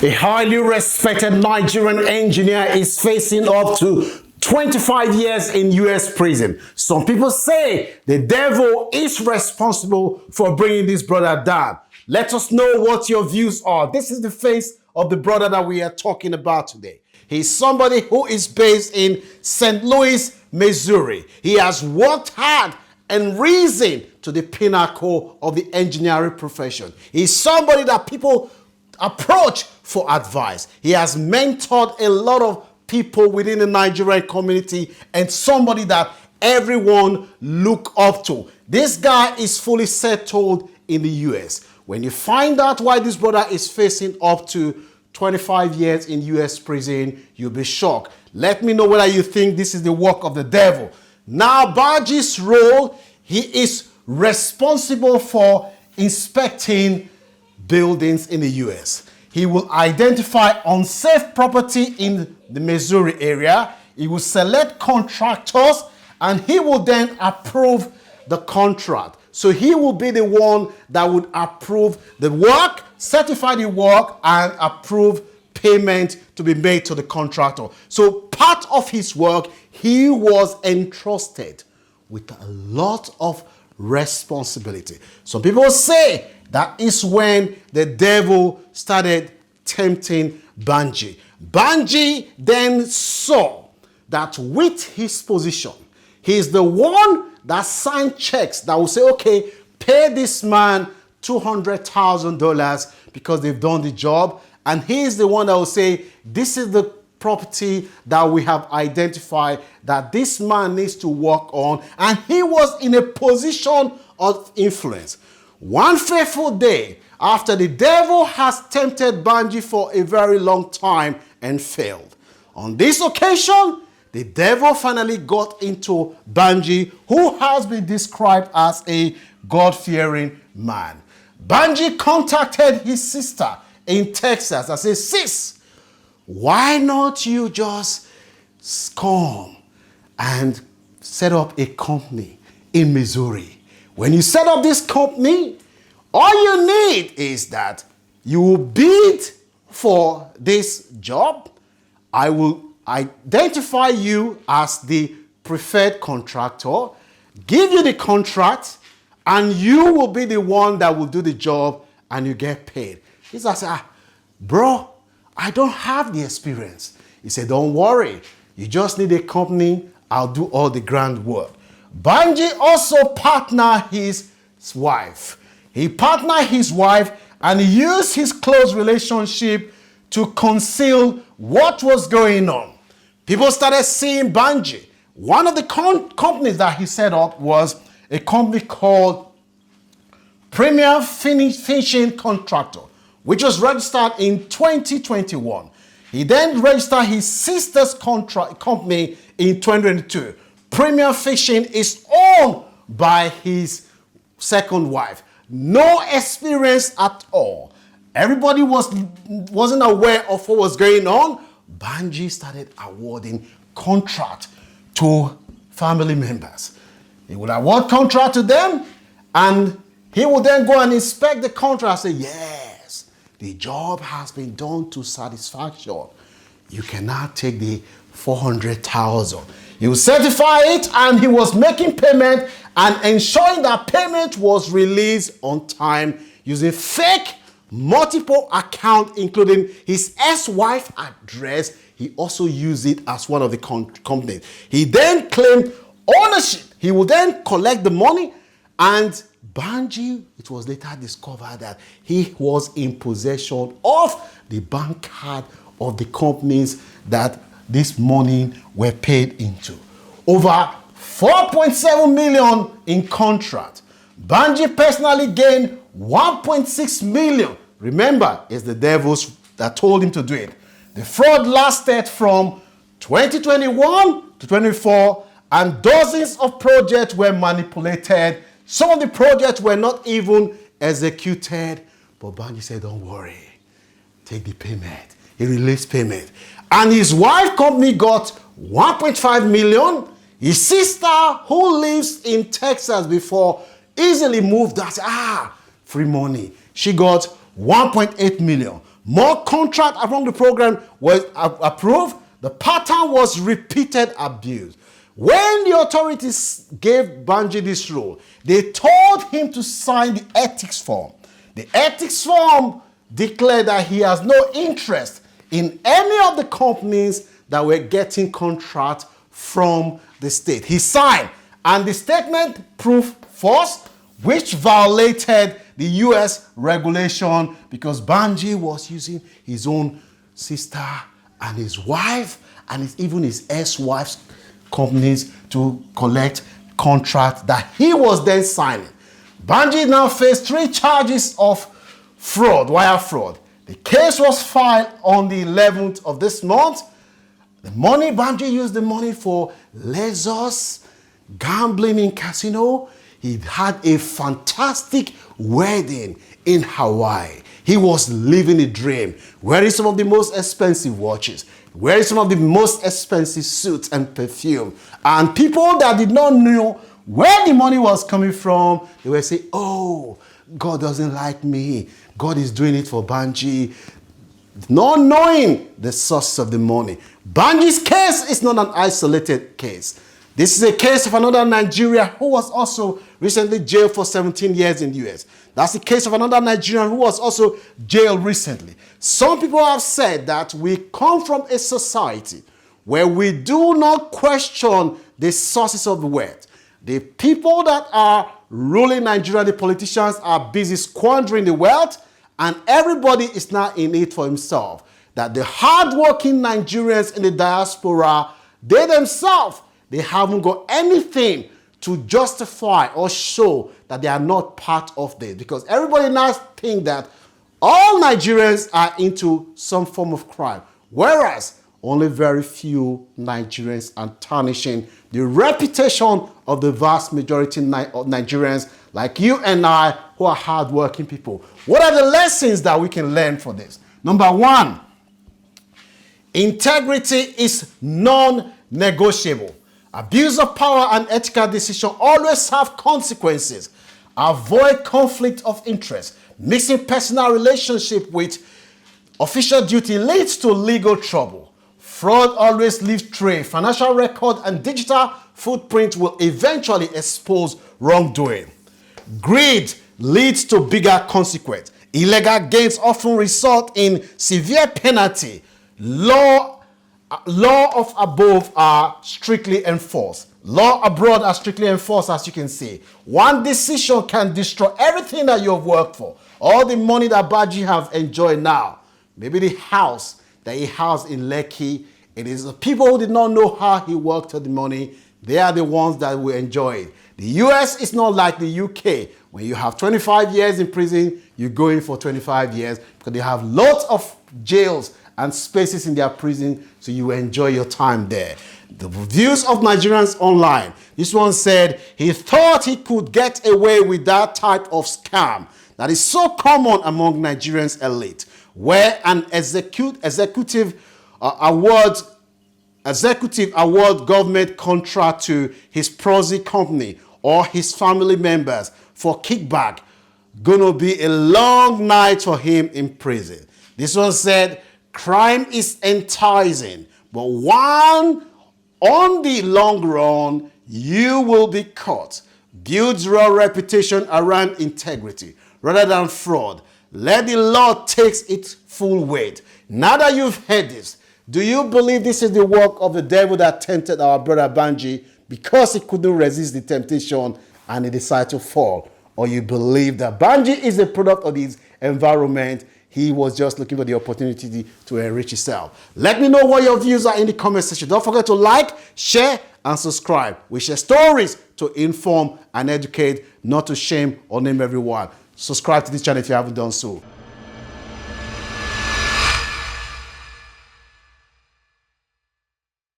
A highly respected Nigerian engineer is facing up to 25 years in US prison. Some people say the devil is responsible for bringing this brother down. Let us know what your views are. This is the face of the brother that we are talking about today. He's somebody who is based in St. Louis, Missouri. He has worked hard and risen to the pinnacle of the engineering profession. He's somebody that people approach for advice. He has mentored a lot of people within the Nigerian community and somebody that everyone look up to. This guy is fully settled in the US. When you find out why this brother is facing up to 25 years in US prison, you'll be shocked. Let me know whether you think this is the work of the devil. Now, Banji's role, he is responsible for inspecting buildings in the US. He will identify unsafe property in the Missouri area. He will select contractors and he will then approve the contract. So he will be the one that would approve the work, certify the work, and approve payment to be made to the contractor. So part of his work, he was entrusted with a lot of responsibility. Some people say that is when the devil started tempting Banji. Banji then saw that with his position, he's the one that signed checks that will say, okay, pay this man $200,000 because they've done the job. And he's the one that will say, this is the property that we have identified that this man needs to work on. And he was in a position of influence. One fateful day, after the devil has tempted Banji for a very long time and failed. On this occasion, the devil finally got into Banji, who has been described as a God-fearing man. Banji contacted his sister in Texas and said, sis, why not you just come and set up a company in Missouri? When you set up this company, all you need is that you will bid for this job. I will identify you as the preferred contractor, give you the contract, and you will be the one that will do the job and you get paid. He said, bro, I don't have the experience. He said, don't worry. You just need a company. I'll do all the groundwork. Banji also partnered his wife. He partnered his wife and he used his close relationship to conceal what was going on. People started seeing Banji. One of the companies that he set up was a company called Premier Finishing Contractor, which was registered in 2021. He then registered his sister's company in 2022. Premier Fishing is owned by his second wife. No experience at all. Everybody wasn't aware of what was going on. Banji started awarding contract to family members. He would award contract to them and he would then go and inspect the contract and say, yes, the job has been done to satisfaction. You can now take the 400,000. He will certify it and he was making payment and ensuring that payment was released on time using fake multiple accounts, including his ex-wife address. He also used it as one of the companies. He then claimed ownership. He would then collect the money, and Banji, it was later discovered that he was in possession of the bank card of the companies that this money were paid into. Over 4.7 million in contract. Banji personally gained 1.6 million. Remember, it's the devils that told him to do it. The fraud lasted from 2021 to 24, and dozens of projects were manipulated. Some of the projects were not even executed, but Banji said, don't worry, take the payment. He released payment. And his wife company got 1.5 million. His sister, who lives in Texas before, easily moved that, free money. She got 1.8 million. More contract among the program was approved. The pattern was repeated abuse. When the authorities gave Banji this role, they told him to sign the ethics form. The ethics form declared that he has no interest in any of the companies that were getting contract from the state. He signed, and the statement proved false, which violated the US regulation because Banji was using his own sister and his wife and even his ex-wife's companies to collect contracts that he was then signing. Banji now faced 3 charges of fraud, wire fraud. The case was filed on the 11th of this month. The money, Banji used the money for Lexus, gambling in casino. He had a fantastic wedding in Hawaii. He was living a dream, wearing some of the most expensive watches, wearing some of the most expensive suits and perfume. And people that did not know where the money was coming from, they were saying, oh, God doesn't like me. God is doing it for Banji. Not knowing the source of the money. Banji's case is not an isolated case. This is a case of another Nigerian who was also recently jailed for 17 years in the US. That's the case of another Nigerian who was also jailed recently. Some people have said that we come from a society where we do not question the sources of the wealth. The people that are ruling Nigeria, the politicians, are busy squandering the wealth, and everybody is now in it for himself. That the hardworking Nigerians in the diaspora, they themselves, they haven't got anything to justify or show that they are not part of this. Because everybody now thinks that all Nigerians are into some form of crime, whereas only very few Nigerians are tarnishing the reputation of the vast majority of Nigerians like you and I who are hardworking people. What are the lessons that we can learn from this? Number 1, integrity is non-negotiable. Abuse of power and ethical decisions always have consequences. Avoid conflict of interest. Mixing personal relationship with official duty leads to legal trouble. Fraud always leaves trace. Financial record and digital footprint will eventually expose wrongdoing. Greed leads to bigger consequence. Illegal gains often result in severe penalty. Law of above are strictly enforced. Law abroad are strictly enforced, as you can see. One decision can destroy everything that you have worked for. All the money that Banji have enjoyed now. Maybe the house that he has in Lekki. It is the people who did not know how he worked for the money. They are the ones that will enjoy it. The US is not like the UK. When you have 25 years in prison, you go in for 25 years because they have lots of jails and spaces in their prison, so you enjoy your time there. The views of Nigerians online. This one said he thought he could get away with that type of scam that is so common among Nigerians elite, where an executive award government contract to his proxy company or his family members for kickback. Gonna be a long night for him in prison. This one said, crime is enticing, but on the long run, you will be caught. Build your reputation around integrity rather than fraud. Let the law take its full weight. Now that you've heard this, do you believe this is the work of the devil that tempted our brother Banji because he couldn't resist the temptation and he decided to fall? Or you believe that Banji is a product of his environment? He was just looking for the opportunity to enrich himself. Let me know what your views are in the comment section. Don't forget to like, share, and subscribe. We share stories to inform and educate, not to shame or name everyone. Subscribe to this channel if you haven't done so.